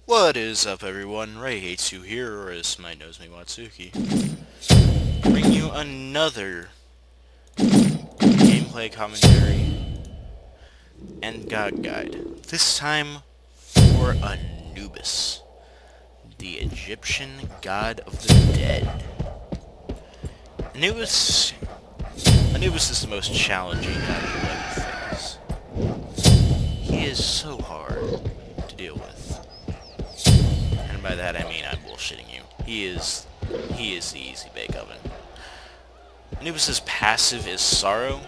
What is up, everyone? rayhatesu here, or as Smite knows me, Watsuki. Bring you another gameplay commentary and god guide. This time for Anubis, the Egyptian god of the dead. Anubis is the most challenging god you'll ever face. He is so hard to deal with. And by that I mean I'm bullshitting you. He is the easy bake oven. Anubis' passive is sorrow.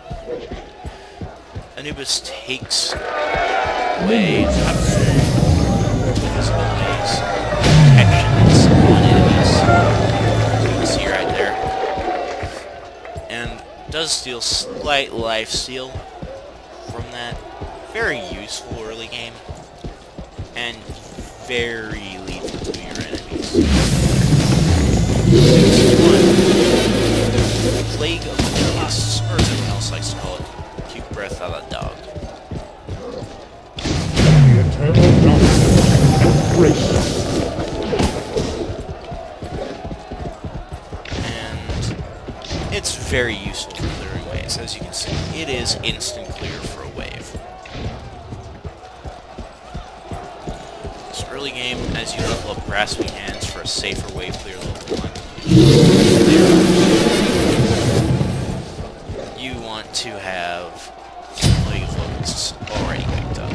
Anubis takes away his abilities, protections on enemies. You can see right there. And does deal slight life steal from that. Very useful early game. And very lethal to your enemies. Plague of Beasts, or as everyone else likes to call it, cute breath a la dog. The eternal darkness embrace. And it's very useful for clearing waves. As you can see, it is instant clear for a wave. Early game, as you level up grasping hands for a safer wave clear level 1. You want to have Plague of Locusts already picked up.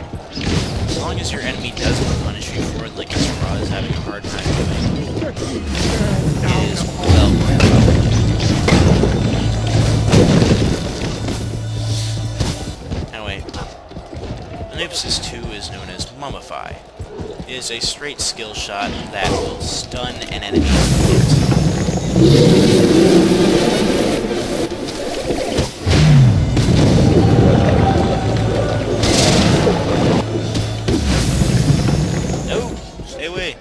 As long as your enemy doesn't punish you for it, like this Ra is having a hard time doing, it is well worth it. Anyway, Anubis' 2 is known as Mummify. It is a straight skill shot that will stun an enemy No! Stay away!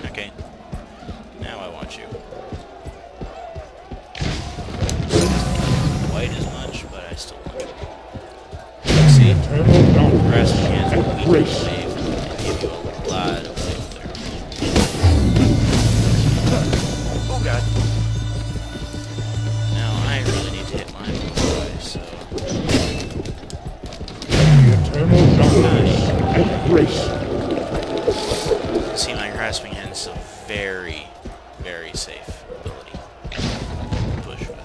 Okay. Now I want you. Quite as much, but I still want you. See? Grasping hands will weaken the wave and give you a lot of wave clear. Oh god. Now I really need to hit my boy, so... The eternal darkness embrace. See, my grasping hand is a very, very safe ability to push with.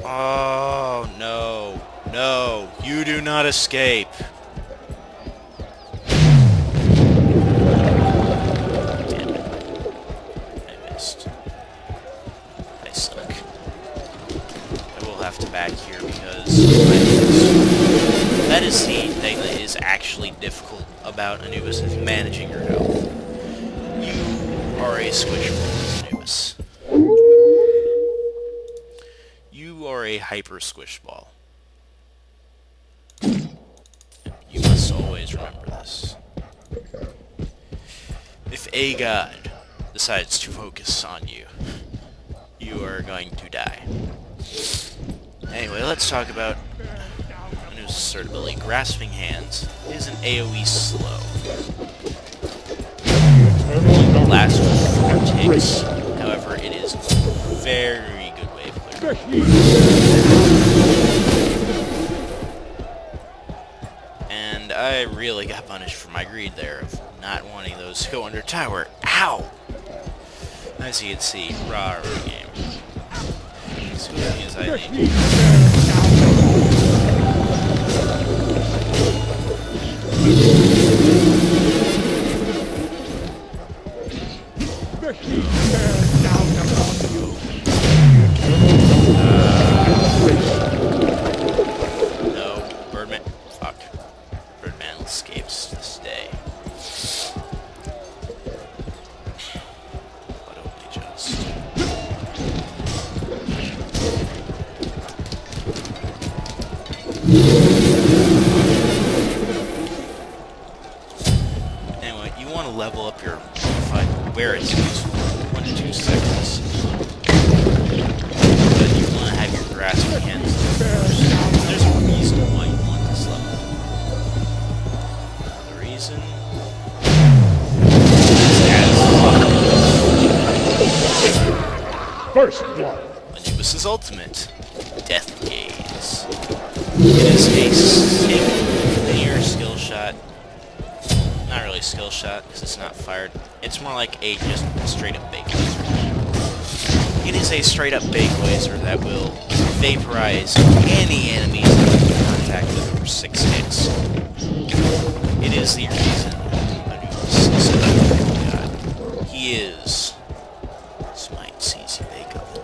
Oh, no. No. You do not escape. Damn it. I missed. I suck. I will have to back here because that is the thing that is actually difficult about Anubis, is managing your health. You are a squishable as Anubis. You are a hyper squish ball. You must always remember this. If a god decides to focus on you, you are going to die. Anyway, let's talk about Anubis' third ability. Grasping Hands is an AoE slow. It lasts for 4 ticks. However, it is very good wave clear. And I really got punished for my greed there of not wanting those to go under tower. Ow! As you can see, Ra early game. As soon as I need. No, Birdman. Fuck. Birdman escapes this day. But only just. Anyway, you want to level up your fight where it's useful. 1 to 2 seconds. But you want to have your grasping hands. There's a reason why you want this level. The reason is First blood. Anubis' ultimate, Death Gaze. It is a single linear skill shot. Not really skill shot, because it's not fired. It's more like a just straight up bake laser. It is a straight up bake laser that will vaporize any enemies that come in contact with over 6 hits. It is the reason Anubis is such a good god. He is Smite's easy bake oven.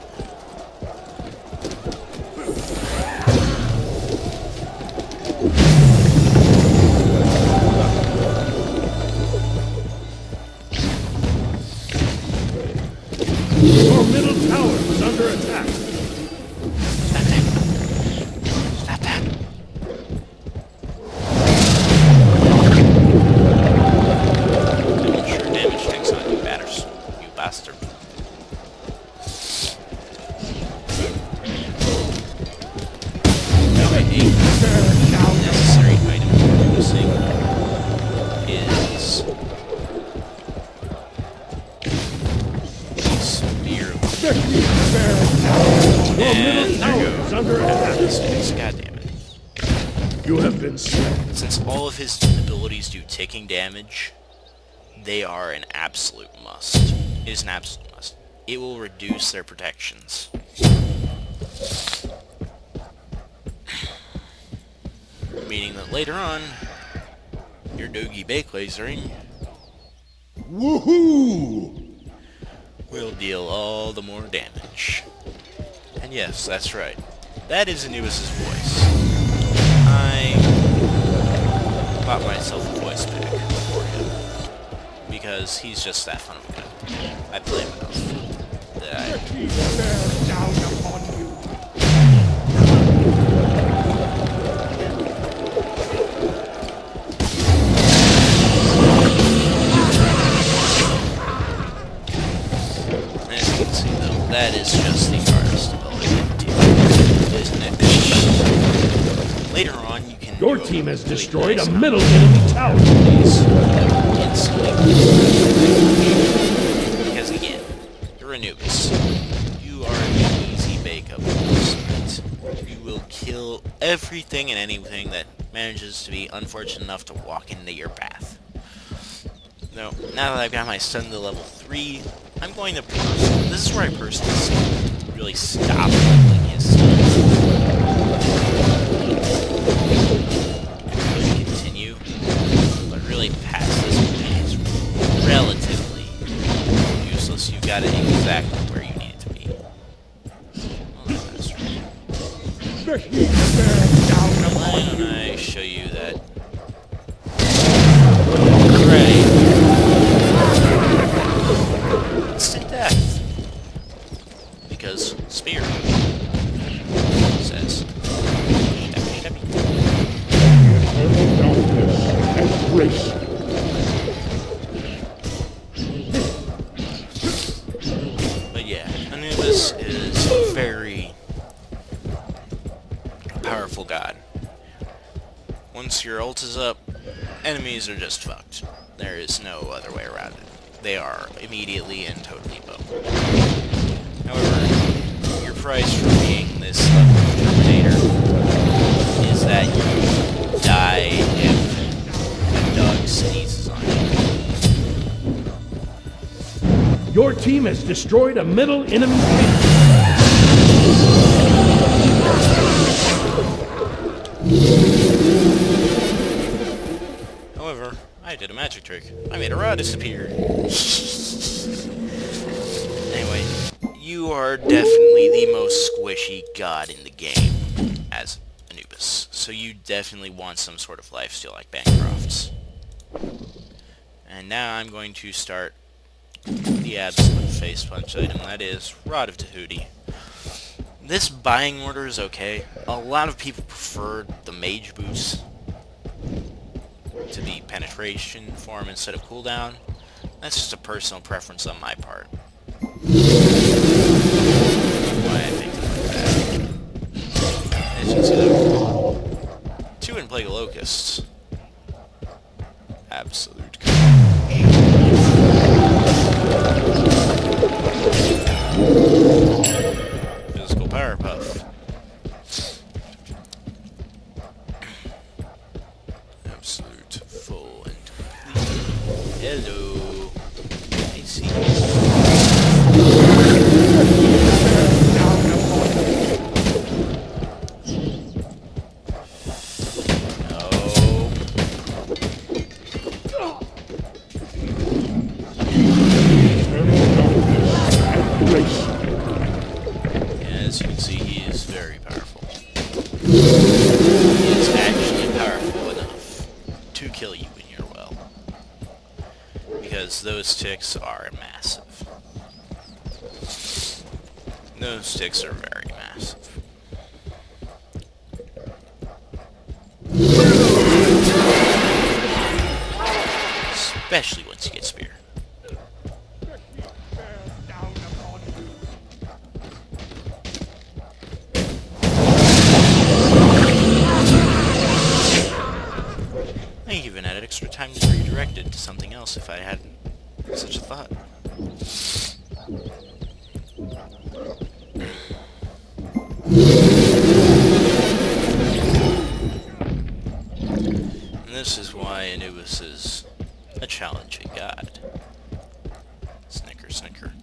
Your middle tower is under attack. Stop that. Stop that. Sure damage takes on you batters, you bastard. Anyway, a necessary item for using is spear. Your middle tower is under attack. God damn it. You have been slain. Since all of his abilities do ticking damage, they are an absolute must. It is an absolute must. It will reduce their protections. Meaning that later on, your Doge bake lasering Woohoo! will deal all the more damage. And yes, that's right. That is Anubis' voice. I bought myself a voice pack for him. Because he's just that fun of a guy. I play him enough. That I... Down upon you. As you can see though, that is just the hardest ability to do, isn't it? Later on, you can Your do team has really destroyed nice a amount middle of enemy tower. abilities that will instantly because again, you're Anubis. You are an easy bake up. You will kill everything and anything that manages to be unfortunate enough to walk into your path. No, now that I've got my stun to level 3, I'm going to... This is where I personally really stop leveling his stun. Really continue, but really past this point is relatively useless. You've got it exactly where you need it to be. Oh, that's right. Why don't I show you that? Right. Instant death. Because spear says. Eternal darkness embrace. But yeah, Anubis is a very powerful god. Once your ult is up, enemies are just fucked. There is no other way around it. They are immediately and totally boned. However, your price for being this level of Terminator is that you die if a dog sneezes on you. Your team has destroyed a middle enemy base. However, I did a magic trick. I made a rod disappear. Anyway, you are definitely the most squishy god in the game as Anubis. So you definitely want some sort of lifesteal like Bancroft's. And now I'm going to start the absolute face punch item, that is Rod of Tahuti. This buying order is okay. A lot of people prefer the mage boost to be penetration form instead of cooldown. That's just a personal preference on my part. Why I think it like that. As you can see, there 2 in Plague of Locusts. Absolute physical power puff. Absolute full and complete. Hello. I see. As you can see, he is very powerful. He is actually powerful enough to kill you when you're well. Because those ticks are massive. Those ticks are very massive. Especially once you get spear. I even had extra time to redirect it to something else if I had such a thought. And this is why Anubis is a challenging god. Snicker, snicker.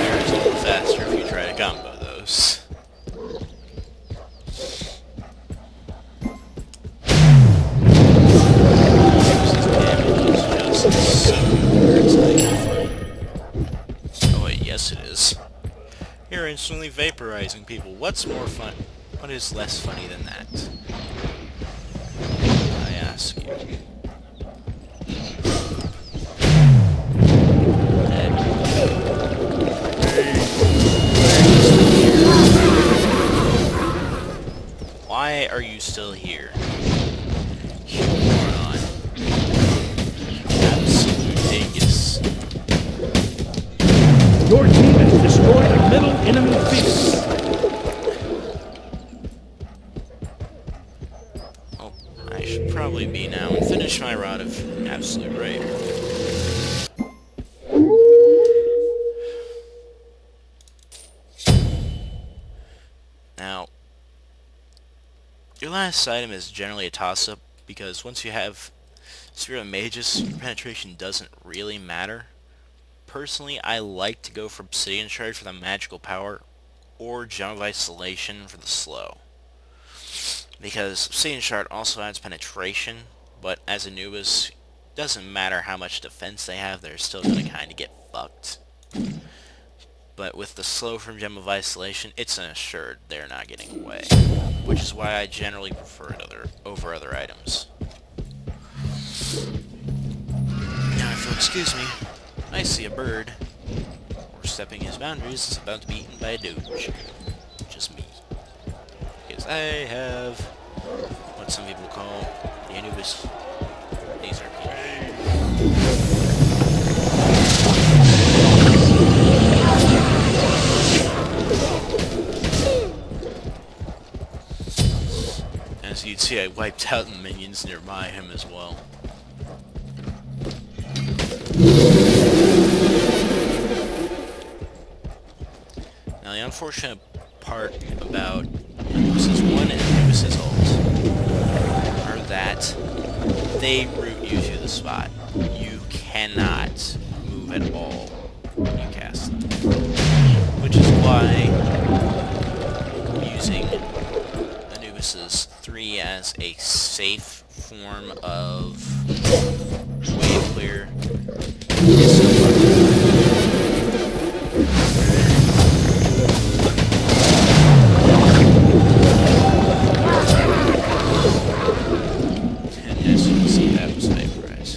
There's a little faster if you try to combo those. Damage is just so weird, it's not even funny. Oh wait, yes it is. You're instantly vaporizing people. What's more fun? What is less funny than that? I ask you. Why are you still here? You moron. Absolute dingus. Your team has destroyed a middle enemy base. Oh, I should probably be now and finish my rod of absolute rape. Now, your last item is generally a toss-up, because once you have Spirit of Magus, your penetration doesn't really matter. Personally, I like to go for Obsidian Shard for the magical power, or Gem of Isolation for the slow. Because Obsidian Shard also adds penetration, but as Anubis, doesn't matter how much defense they have, they're still going to kind of get fucked. But with the slow from Gem of Isolation, it's an assured they're not getting away. Which is why I generally prefer it over other items. Now if you'll excuse me, I see a bird overstepping his boundaries is about to be eaten by a Doge. Just me. Because I have what some people call the Anubis laser penis. As you'd see, I wiped out the minions nearby him as well. Now the unfortunate part about Anubis' 1 and Anubis' ult are that they root you to the spot. You cannot move at all when you cast them. Which is why using Anubis' 3 as a safe form of wave clear is so and as you can see, that was vaporized.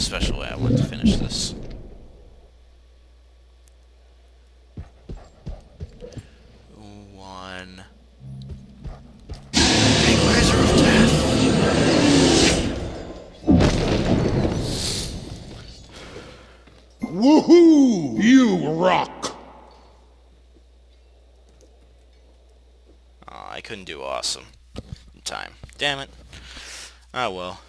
special way I want to finish this. One. Equalizer of death. Woohoo! You rock! Oh, I couldn't do awesome in time. Damn it. Ah, well.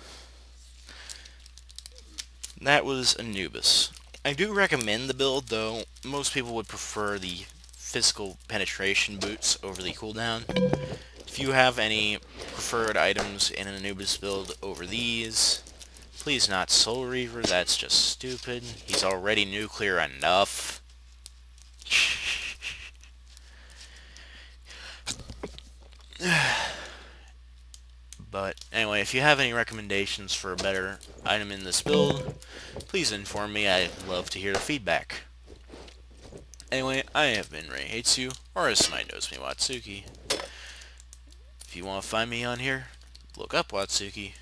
That was Anubis. I do recommend the build, though most people would prefer the physical penetration boots over the cooldown. If you have any preferred items in an Anubis build over these, please not Soul Reaver, that's just stupid. He's already nuclear enough. But anyway, if you have any recommendations for a better item in this build, please inform me. I'd love to hear the feedback. Anyway, I have been rayhatesu, or as Smite knows me, Watsuki. If you want to find me on here, look up Watsuki.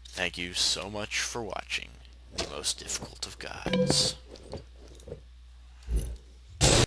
Thank you so much for watching the most difficult of gods.